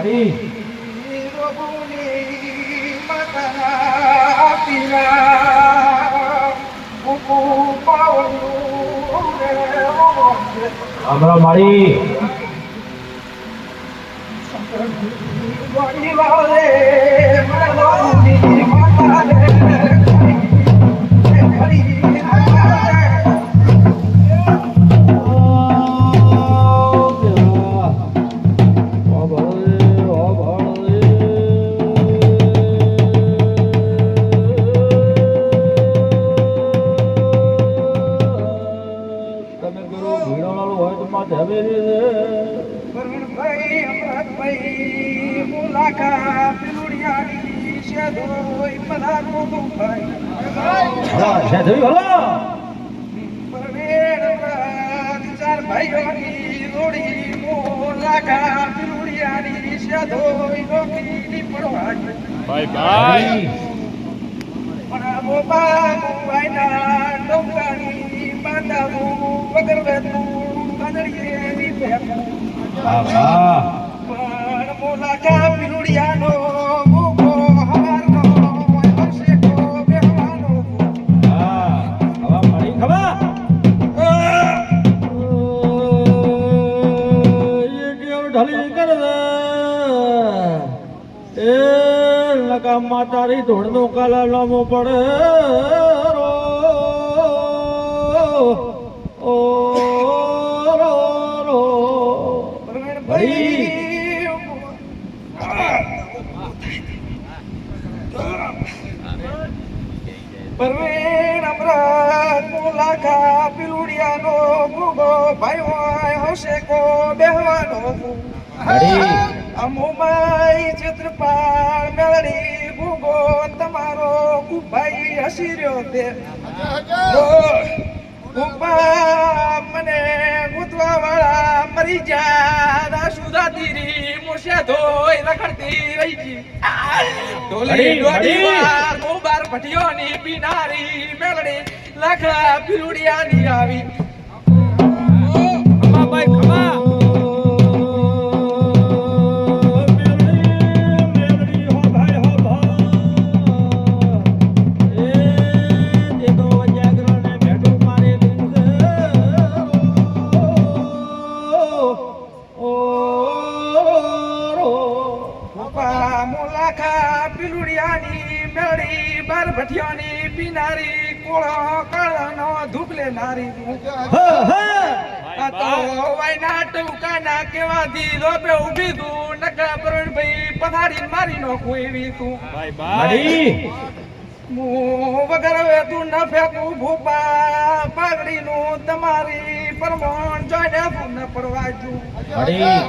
મારી હમણાં મારી Bye bye. તારી ધૂળનો કાલા લાંબો પડે ઓ પરવેણ અમૃત મુલાકા પીલુડિયાનો ભૂગો ભાઈ હશે કો બેહવાનો અમુમાઈ ચિત્રપાળ મેળડી ભૂગો તમારો ભાઈ હસી રહ્યો તે મને ગુતવા વાળા મરી જા સુધાતીરી મોશે ધોઈ રખડતી રહી જી ઢોલી ડોડી વાર મોબાર ભટિયોની પીનારી મેળડી લાખા પીલુડિયાની આવી ખમા ભાઈ ખમા ભટિયાની પીનારી કોળો કાળનો ધૂપલે નારી આ તો વાયના ટુકાના કેવાથી લોબે ઊભી તું નકા પરણ ભાઈ પથારી મારી નો કોઈ તું Bye bye. મુ વગર વે તું ન ફેકું ભૂપા પાઘડી નું તમારી પરમણ જોઈને તું ન પડવાજુ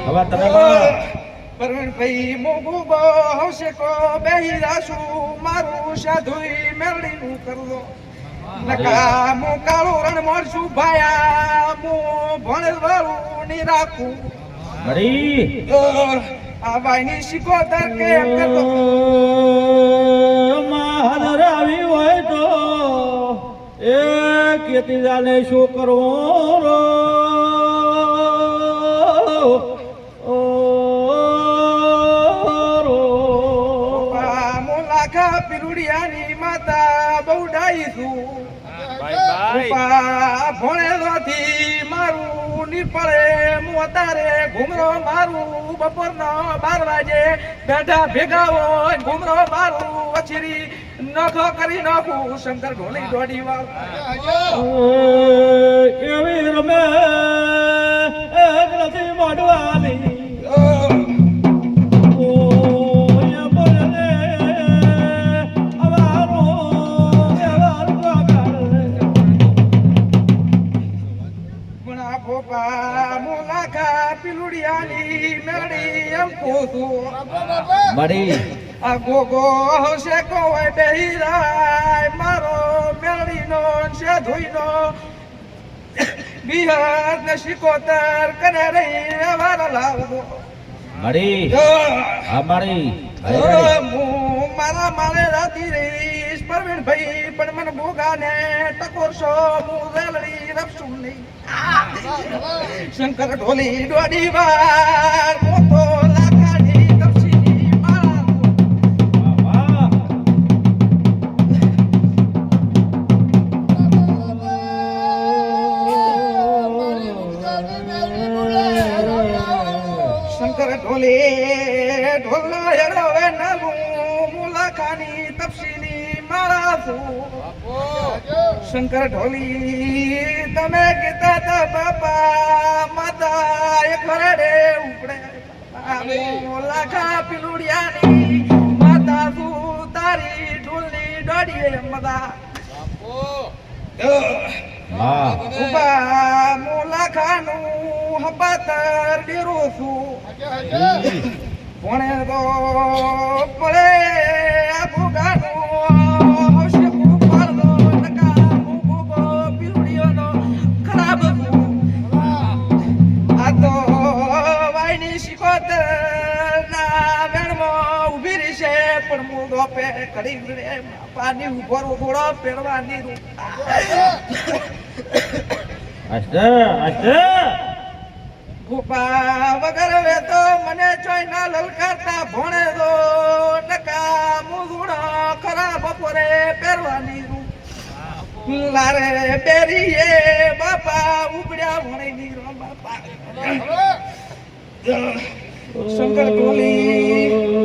હવે તમે પરવીણ ભાઈ મોગું બહુ હશે કો બેહી રાશું મારું સાધુઈ મેળડી નું કરલો નકા મુ કાળું રણ મળશું ભાયા મુ ભણેલ વાળું ની રાખું આ ભાઈની શિકોતર કે એમ કરતો મહાદર આવી હોય તો એ કેતીજાને શું કરવું પીરુડિયાની માતા બહુ ડાઈ છું ભણેલોથી મારું નીપળે હું અત્યારે ઘૂમરો મારું બપોરનો 12 વાગે બેઠા ભેગા હોય ઘૂમરો મારું અછીરી નખો કરી નાખું શંકર ઢોલી દોડી વાળ એવી રમે નથી મોડવાની આ ગોગો હશે કોઈ બેહી રાય મારો મેળીનો છે ધોઈનો બિહાર ને શિકોતર કને રહી વારા લાવજો મારા મારે રાતી રહીશ પરવીણ ભાઈ પણ મને ભોગા ને ટકોરશો હું રેલડી રપશું નહીં શંકર ઢોલી દોડી વાર મોતો લાખાડી ઢોલે ઢોલો હેડો વે નલું મુલાકાની તપસીલી મારા છું શંકર ઢોલી તમે કીધા તા બાપા માતા એક હરડે ઉપડે લાખા પિલુડિયાની માતા તું તારી ઢોલની ડોડીએ મદા વાહ ઉભા મુલાખાનું હપાતર ડેરો છું ભણે તો પડે આ ભોગાનું હશે પાડો નકા ભોગો પીવડીઓનો ખરાબ છું આ તો વાયની શિકોતર ના વેણમાં ઊભી રહેશે પણ મૂળો પે કડી રે પાણી ઉપર થોડો પેરવાની રૂ ભૂપા વગર વે તો મને ચોય ના લલકારતા ભણે દો નકા મુધુણો ખરા બપોરે પહેરવાની રૂ લારે બેરીએ બાપા ઉપડ્યા ભણે ની રો બાપા શંકર ઢોલી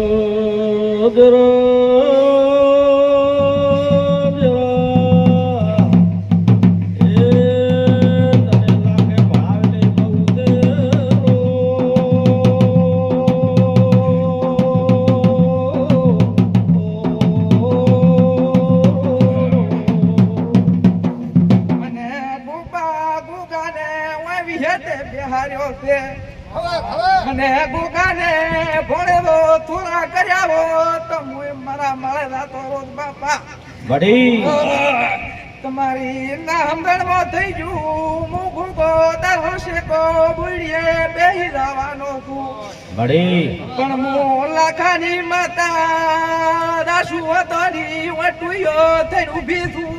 મને ગોપા ગોગાને વાવી હેતે બિહાર્યો છે મને ગોગાને ભણેલો થોડા કર્યાવો તો હું મારા મળે રાતો રોજ બાપા બડી તમારી ના હમરણમાં થઈ ગયું હું ગોગો તાર હશે કો બુડીએ બેહી જવાનો છું બડી પણ હું લાખાની માતા દાસુ હતો ની વટુયો થઈને ઊભી છું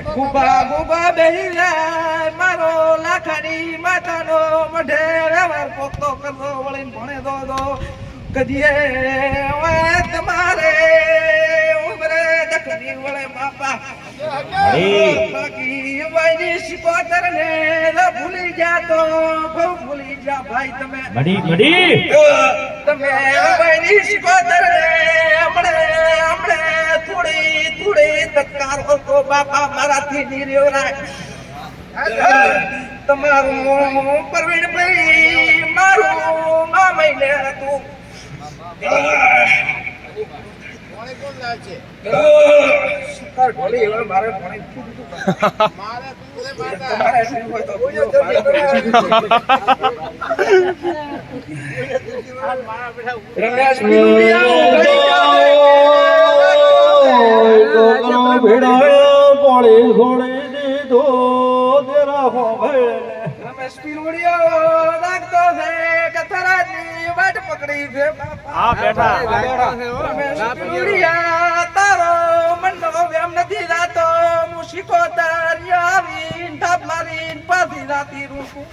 ગુબા ગુબા બેહી જાય મારો લાખાની માતાનો મઢે વ્યવહાર પોતો કરતો વળીને ભણે દો કદીએ તમારે ઉમરે દખની વળે બાપા બાકી વાયની શિકોતર ને ભૂલી જા તો બહુ ભૂલી જા ભાઈ તમે બડી તમે વાયની શિકોતર ને હમણે થોડી તત્કાર હતો બાપા મારાથી નિર્યોરાય તમારું પ્રવીણભાઈ મારું મામઈને હતું શંકર ઢોલી હવે મારે ભણી તમારે શું હોય તો રમેશ રમેશ પીલુડિયો લાગતો છે કે થરાદની વાટ પકડી છે હા બેઠા રમેશ પીલુડિયા તારો મનનો વેમ નથી જાતો હું શિકોતર આવીને ઠાપ મારીને પાછી જાતી રૂકું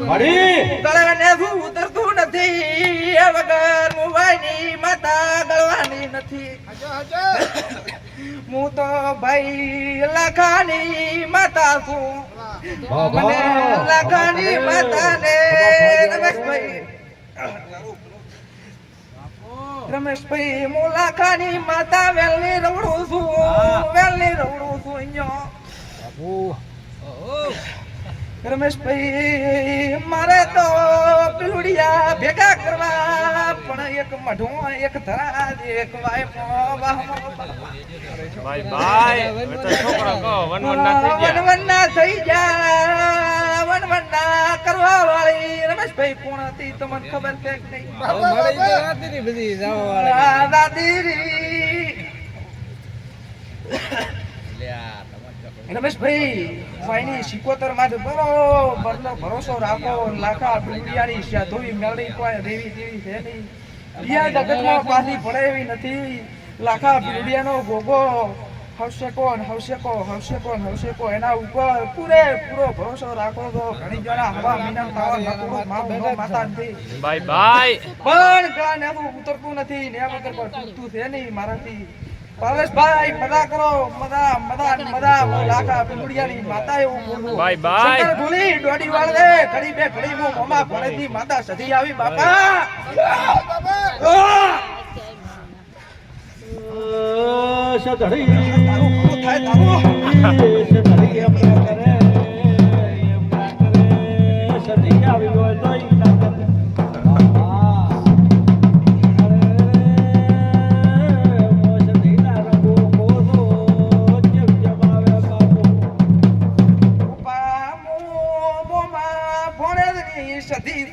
બડી ગળાને શું ઉતરતું નથી એ વગર હું વાયની માતા ગળવાની નથી હું તો ભાઈ લાખાની માતા છું મને લાખાની માતાને રમેશભાઈ હું લાખાની માતા વેલની રવડું છું અહીંયા રમેશભાઈ મારે તો પીલુડિયા ભેગા કરવા પણ એક મઢો એક ધરા એક વાય ભાઈ હવે તો છોકરા કહો વનવનના થઈ ગયા વનવનના કરવા વાળી રમેશભાઈ કોણ હતી તમને ખબર છે કે નહીં દાદીરી રમેશભાઈ ભાઈની શિકોતર માટે બરોબરનો ભરોસો રાખો લાખા પીડિયાની સાધુવી મેળવી કોઈ દેવી દેવી છે નહીં બીજા જગતમાં પાછી પડે એવી નથી લાખા પીડિયાનો ગોગો હવશે કોણ એના ઉપર પૂરેપૂરો ભરોસો રાખો તો ઘણી જણા હવા મીના તાવા માતા નથી બાય પણ કાને ઉતરતું નથી ને વગર પર તૂટતું છે નહીં મારાથી પરેશભાઈ મજા કરો મજા હું લાખા પીપળિયાની માતા એવું બોલું બાય બાય. શંકર ભૂલી દોડી વાળ દે ઘડી બે ઘડી હું મોમા ભણેથી માતા સધી આવી બાપા સધડી શું થાય તારું સધડી એમ ના કરે સધી આવી હોય તો ઈ ના કરે સધી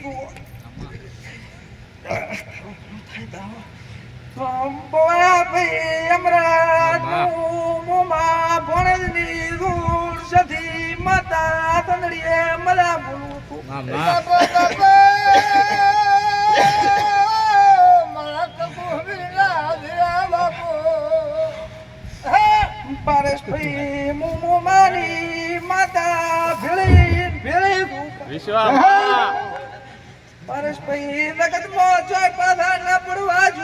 તું બોયા ભાઈ અમરાજ મોમા ભણેજની રૂડ સધી માતા તંદડીએ મલા બોલું તું પરેશભાઈ મોમાની માતા ભેળી ભેળી તું વિશ્વમાં પરેશભાઈ જગતમાં જોઈ પાછા ન પડવા જુ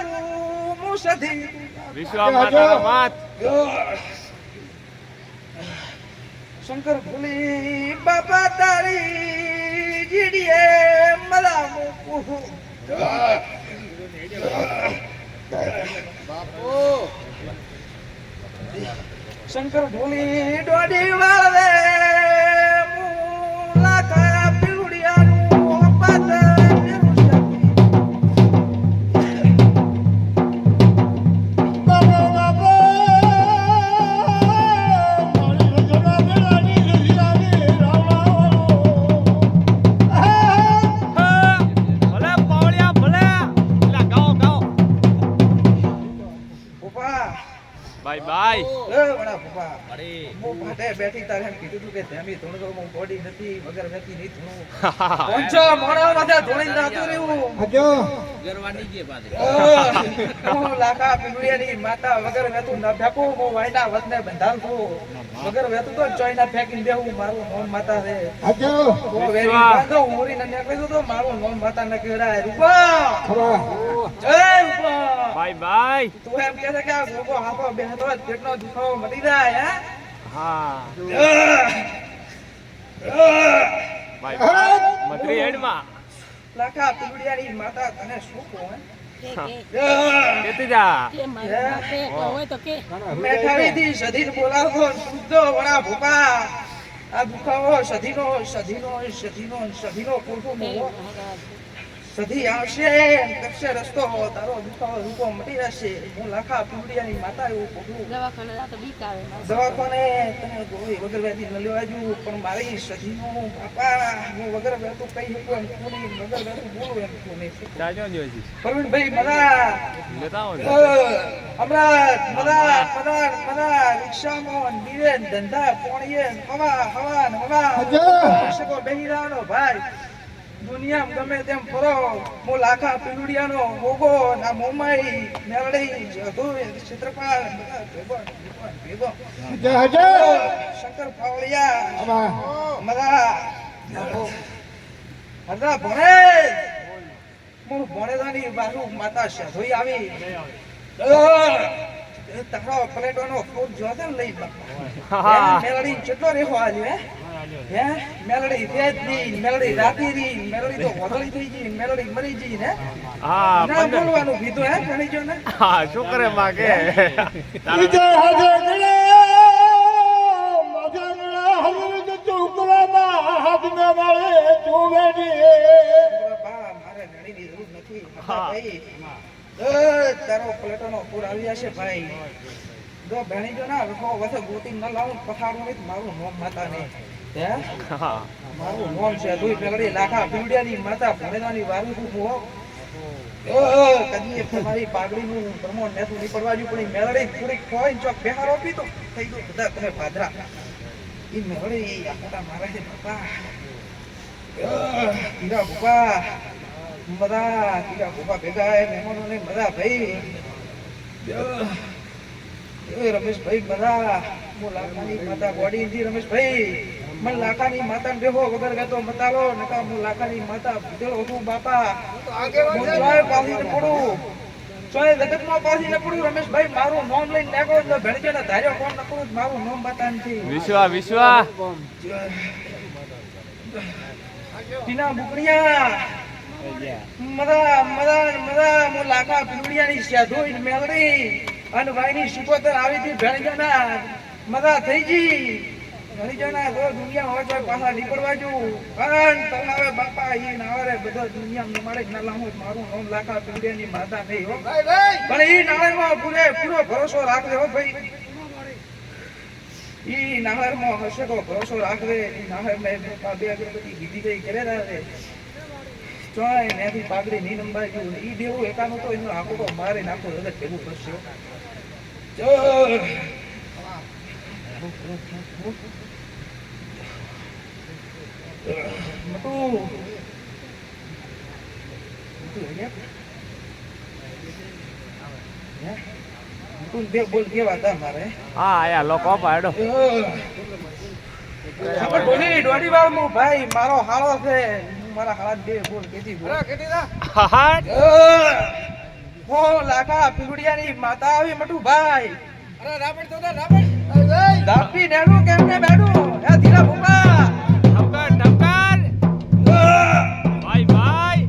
હું સધી વિશ્વમાં તારા માત. શંકર ભૂલી બાપા તારી જીડીએ મલા મૂકું શંકર ભૂલી દોડી વાળે લાખા પીવડિયાનું પાતળ ભલે પાવળિયા ભલે. એલા ગાઓ ગાઓ. Bye bye. બેઠી તારે એમ કીધું તું કે ધેમી ધૂણો હું બોડી નથી વગર વેતી નહીં ધૂણું પંચો મોણા માથે ધૂણી નાતું રહ્યું હું લાખા પીવડિયાની માતા વગર વેતું ન ફેંકું હું વાયના વતને બંધાલ છું વગર વેતું તો ચોઈના ફેંકીને દેવું મારું નોમ માતા રે હું વેરી બાંધો ઉમરીને નીકળી તો મારું નોમ માતા ન કહેવાય રૂપા જય રૂપા બાય બાય. તું એમ કહે છે કે આ ગોગો હાથો બેહતો જ પેટનો દુખાવો મટી જાય હા હે બાય બાય. મધરી હેડમાં લાખા પીવડિયાની માતા તને શું કહું કેતી જા. મેઠાવીથી સધીને બોલાવતો શુદ્ધો વડા ભૂપા આ દુખાવો સધીનો કુરકુમો સધી આવશે કરશે રસ્તો તારો દુખાવો રૂપો મટી જશે હું લાખા પીવડિયાની માતા એવું કહું દવાખાને તને ગોળી વગર વેતી ન લેવા જુ પણ મારી સધીનો બાપા હું વગર વેતું કહી શકું એમ કોની વગર વેતું બોલું એમ કોની જાજો જોજી. પ્રવીણભાઈ મદા લેતા આવો ને. હમણાં મદા રિક્ષામાં નીરે ધંધા પોણીએ હવા શકો બેહી રહ્યાનો ભાઈ દુનિયામાં ગમે તેમ ફરો હું લાખા પીલુડિયાનો મોગો ના મોમાઈ મેલડી જધુય ચિત્રપાલ ભેગો શંકર પાવળિયા મદા હરદા ભણે હું ભણેદાની બાજુ માતા શધોઈ આવી તારો પ્લેટોનો ફૂટ જોતે લઈ મેલડી કેટલો રેહો આલ્યો હે મેલડી તેજની મેલડી રાતીરી મેલડી તો વદળી થઈ ગઈ મેલડી મરી ગઈ ને હા ના બોલવાનું કીધું હે ભણી જો ને હા શું કરે માં કે મારે નડીની જરૂર નથી ભાઈ તારો પ્લેટોનો ફૂટ આવી જશે ભાઈ જો ભણી જો ના રખો વસે ગોતી ન લાવું પથારું નહીં મારું નોમ માતા ને હે હા મારું નોમ છે તું પેલડી લાખા પીવડિયાની માતા ભણેદાની વારું છું હું કદી તમારી પાઘડીનું પ્રમોણ નેતું નહીં પડવા જો પણ મેલડી થોડીક કોઈ ચોક બેહારો પી તો થઈ ગયું બધા તમે પાદરા ઈ મેલડી આખા મારે છે બાપા હીરા બાપા બધા હીરા બાપા ભેગા એ મહેમાનોને બધા ભાઈ રમેશભાઈ બધા હું લાખાની માતા બોડી થી રમેશભાઈ મને લાખાની માતા બેહો વગર ગતો મતાલો નકા હું લાખાની માતા ભૂદેલો છું બાપા હું જોય પાછી પડું ચોય જગતમાં પાછી નકડું રમેશભાઈ મારું નામ લઈને નાખો તો ભણજોને ધાર્યો કોણ નકડું મારું નામ બતા નથી વિશ્વા ટીના બુકડિયા મદા મુ લાખા પીવડિયાની સાધુઈ મેલડી અને ભાઈની સુકોતર આવી હતી ભણજોના મદા થઈ જી ભણજોના તો દુનિયા હોય તો પાછા નીકળવા જો અન તલાવે બાપા ઈ નાવરે બધો દુનિયા મારે ના લામો મારું નામ લાખા પીવડિયાની માતા થઈ હો પણ ઈ નાળમાં પૂરો ભરોસો રાખજો હો ભાઈ ઈ નાહરમાં હશે કો ભરોસો રાખવે ઈ નાહર મે બે અગરબત્તી ગીધી ગઈ કરે રહે ચોય મેથી પાગડી ની નંબાઈ ગયું ઈ દેવું એકાનો તો એનો આખો તો મારે નાખો એટલે ભેગું કરશે જો મટુ તું બે બોલ કેવા હતા મારે હા આયા લોકો પાડો ખબર બોલી દોડી વાર મુ ભાઈ મારો હાળો છે હું મારા હાળા બે બોલ કેતી બોલ હા હો લાખા પીગુડિયાની માતા આવી મટુ ભાઈ અરે રાપડ તો રાપડ દાપી નેડું કેમને બેડું એ ધીરા ભૂપા ઠપકાર ભાઈ ભાઈ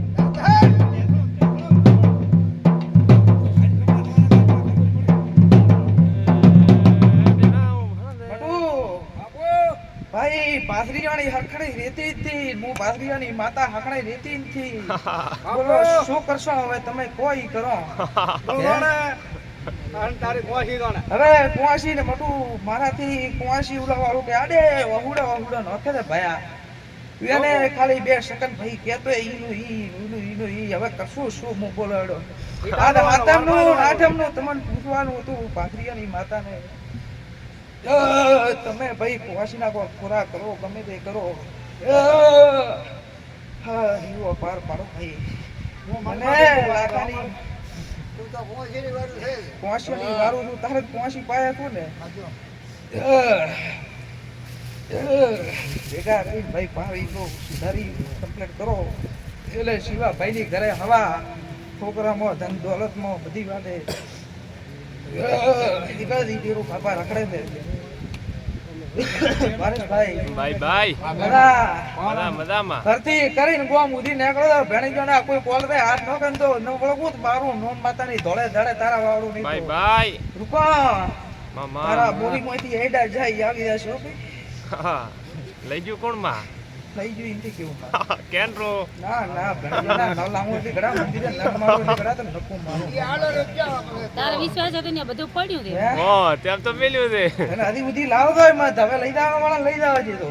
પાસરીયાની હખડી રેતી હતી હું પાસરીયાની માતા હખડી રેતી નથી બોલો શું કરશો હવે તમે કોઈ કરો હવે કુવાસી ને મોટું મારાથી કુવાસી ઉલા વાળું કે આડે વહુડા નોખે છે ભયા એને ખાલી 2 સેકન્ડ ભાઈ કેતો ઈનું હવે કશું શું હું બોલાડો આ આઠમનું તમને પૂછવાનું હતું પાસરીયાની માતાને તમે ભાઈ કુવાસીના કો ખોરાક કરો ગમે તે કરો હા નીવો પાર પાડો ભાઈ મને લાખાની કુવાસીની વારું તું તારે કુવાસી પાયા તું ને ભેગા રહી ભાઈ પાવી તો સુધારી કમ્પ્લીટ કરો એટલે શિવા ભાઈની ઘરે હવા છોકરામાં ધન દોલતમાં બધી વાતે બાપા રખડે છે ભાઈ મજામાં ધરતી કરીને ગોમ ઉધી નીકળો ભેણી જણા કોઈ કોલ રે હાથ ન કંદો ન વળગું મારું નોમ માતાની ધોળે ધડે તારા વાળું નહીં ભાઈ રૂપા મામા તારા બોલી માંથી હેડા જાય આવી જશે લઈ ગયું કોણ માં લઈ જોઈ ઇનથી કેવું કેન્ટ્રો ના ભેણી જણા ન લાંગો થી ઘડા મંદિરે ન મારો ઘડા તો નકો મારો તારે વિશ્વાસ હતો ને બધું પડ્યું છે હો તેમ તો મેલ્યું છે અને આધી બુધી લાવો તો એમાં હવે લઈ જવા વાળા લઈ જવા છે તો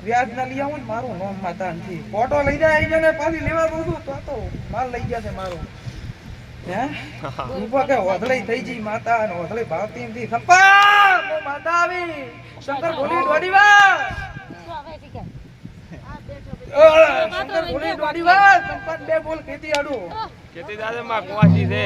વ્યાજ ના લઈ આવું ને મારું નોમ માતા નથી ફોટો લઈ જાય આવી ને પાછી લેવા દઉં તો માલ લઈ જશે મારો હે રૂપા કે ઓધળી થઈ જી માતા અને ઓધળી ભાવતી નથી સંપા મો માતા આવી શંકર બોલી દોડી વાર શંકર બોલી દોડી વાર સંપા બે બોલ કેતી આડું કેતી દાદા માં કુવાસી છે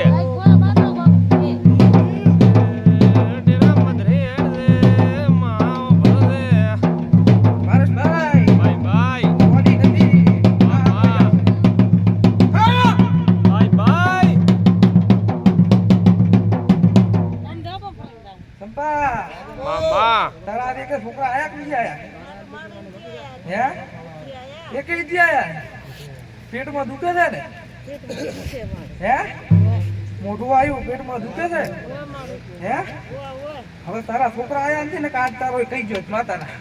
તારા દેખે છોકરા આયા કે નથી આયા હે એક ઈ આયા પેટમાં દુખે છે ને હે મોઢું આવ્યું પેટમાં દુખે છે હે હવે તારા છોકરા આયા નથી ને કાંચ તારો કઈ ગયો માતાના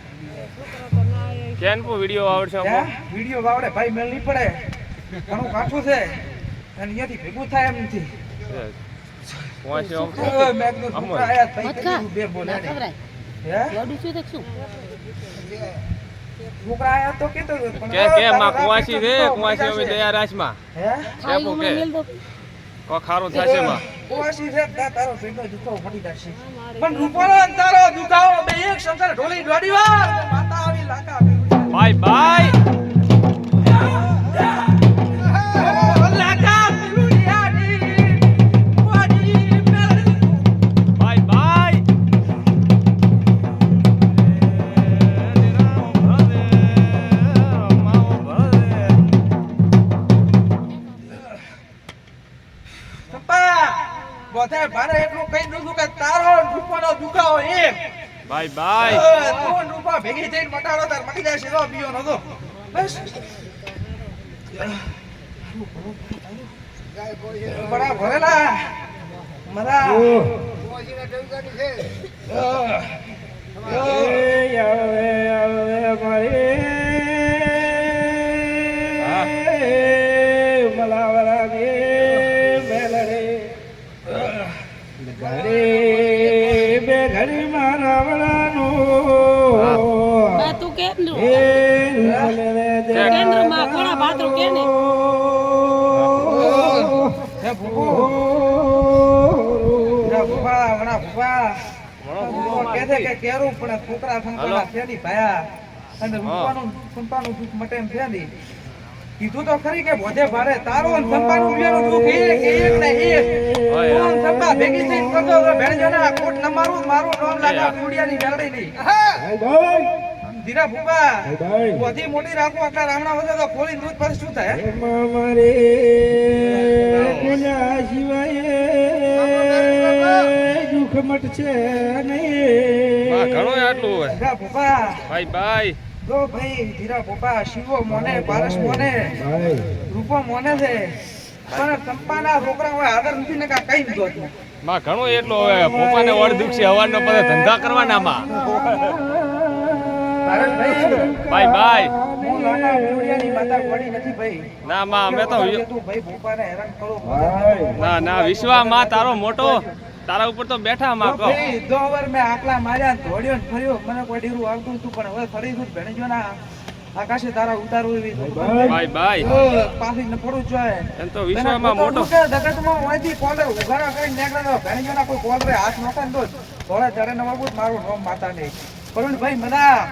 કેન કો વિડિયો આવડશે હે વિડિયો આવડે ભાઈ મેલ નહીં પડે ઘણું કાઠું છે અને અહીંયાથી ભેગું થાય એમ નથી મેઘનું છોકરા આયા ભાઈ બે બોલે હે લોડું છું તો શું છોકરા આયા તો કેતો કે માં કુવાસી છે કુવાસી હવે દયા રાશમાં હે સેપો કે કો ખારું થશે માં કુવાસી છે તારો પેટનો દુખાવો ફટી જશે પણ રૂપાળો તારો દુખાવો બે એક શંકર ઢોલી દોડી વાર માતા આવી લાકા ભાઈ અને મારે એટલું કહી દઉં કે તારો રૂપાનો દુખાવો એક ભાઈ ભાઈ તું રૂપા ભેગી થઈને મટાડો તાર મટી જાય છે બીયો નતો બસ બડા ભરેલા મરા બા તું કેન્દ્ર કેન્દ્રમાં કોણા બાથરૂમ કે ને હે ભૂપો રા ભૂપા વણા ભૂપા કે દે કે કેરું પણ છોકરા સંતાના થેડી ભાયા અને સંતાનું દુઃખ મટે એમ છે નહીં કીધું તો ખરી કે બોધે ભારે તારો અને સંપાનું બીજાનું દુઃખ એક ને એક કોણ સંપા ભેગી થઈને કરતો તો ભેણજોના કોટ ન મારું નામ લાગા કુડિયાની મેળડી નહીં ધીરા ભૂપા બોધી મોટી રાખો આટલા રામણા વધે તો કોળી દૂધ પર શું થાય ઘણું આટલું હોય ધીરા ભૂપા ભાઈ ભાઈ જો ભાઈ ધીરા ભૂપા શિવો મોને પારસ મોને રૂપો મોને છે પણ સંપાના છોકરા હોય આદર નથી ને કા કઈ દો માં ઘણું એટલું હવે પોપાને વળ દુખશે હવાનો પછી ધંધા કરવાના માં ભાઈ ભાઈ હું લાના વિડિયાની માતા પડી નથી ભાઈ ના માં અમે તો તું ભાઈ ભૂપાને હેરાન કરો ના ના વિશ્વા માં તારો મોટો તારા ઉપર તો બેઠા માં કહો ભાઈ દોવર મે આકલા માર્યા ધોડ્યો ને ફર્યો મને કોઈ ડીરું આવતું હતું પણ હવે ફરી દૂધ ભેણજો ના આકાશે તારા ઉતારું એવી ભાઈ ભાઈ પાછી ન પડું જોઈએ એમ તો વિશ્વમાં મોટો જગતમાં હોયથી કોલર ઉઘાડા કરીને નીકળે તો ભેણજો ના કોઈ કોલરે હાથ નોખે ને તો થોડા ચડે ન વાગું મારું નામ માતા નહીં પણ ભાઈ મદા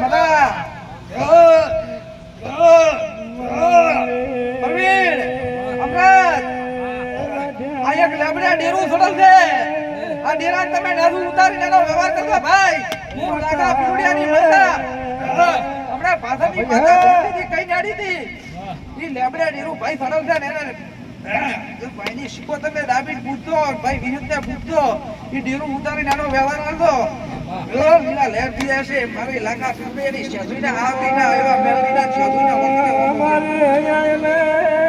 મદા પરવીન અમરત આ એક લેબડા ડેરું છોડલ છે આ ડેરા તમે નાનું ઉતારીને એનો વ્યવહાર કરજો ભાઈ હું લાગા પીવડિયાની માતા હમણાં ભાષાની માતા બોલતી કઈ નાડી હતી ઈ લેબડા ડેરું ભાઈ છોડલ છે ને એને ભાઈની શીખો તમે દાબી પૂછજો ભાઈ વિરુદ્ધ પૂછજો ઈ ડેરું ઉતારીને એનો વ્યવહાર કરજો લીલા લેબ થઈ જશે મારી લાગા પીવડિયાની શેજુના આ કઈના એવા મેલડીના શેજુના વખતે